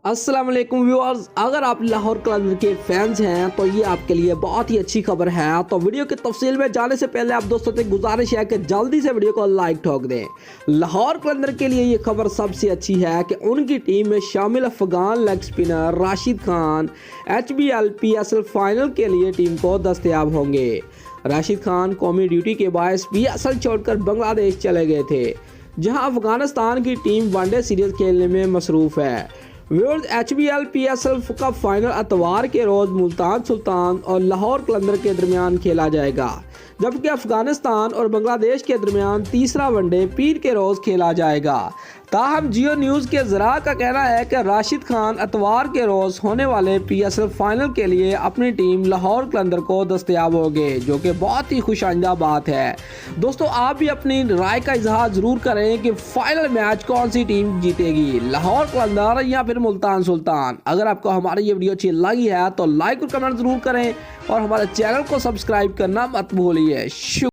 अस्सलाम वालेकुम व्यूअर्स, अगर आप लाहौर कलंदर के फैंस हैं तो ये आपके लिए बहुत ही अच्छी खबर है। तो वीडियो की तफसील में जाने से पहले आप दोस्तों से गुजारिश है कि जल्दी से वीडियो को लाइक ठोक दें। लाहौर कलंदर के लिए ये खबर सबसे अच्छी है कि उनकी टीम में शामिल Afghan leg spinner Rashid Khan HBL PSL final के लिए टीम को दस्तयाब होंगे। राशिद खान कौमी ड्यूटी के बायस PSL छोड़कर बांग्लादेश चले गए थे, जहां अफगानिस्तान की टीम वनडे सीरीज खेलने में मसरूफ है। व्यूअर्स, HBL PSL का फाइनल इतवार के रोज़ मुल्तान सुल्तान और लाहौर कलंदर के दरमियान खेला जाएगा, जबकि अफगानिस्तान और बांग्लादेश के दरमियान तीसरा वनडे पीर के रोज़ खेला जाएगा। ताहम जियो न्यूज़ के ज़रा का कहना है कि राशिद खान इतवार के रोज़ होने वाले PSL फाइनल के लिए अपनी टीम लाहौर कलंदर को दस्तयाब होंगे, जो कि बहुत ही खुशाइंदा बात है। दोस्तों, आप भी अपनी राय का इजहार ज़रूर करें कि फाइनल मैच कौन सी टीम जीतेगी, लाहौर कलंदर या फिर मुल्तान सुल्तान। अगर आपको हमारी ये वीडियो अच्छी लगी है तो लाइक और कमेंट ज़रूर करें और हमारे चैनल को सब्सक्राइब करना मत भूलिए।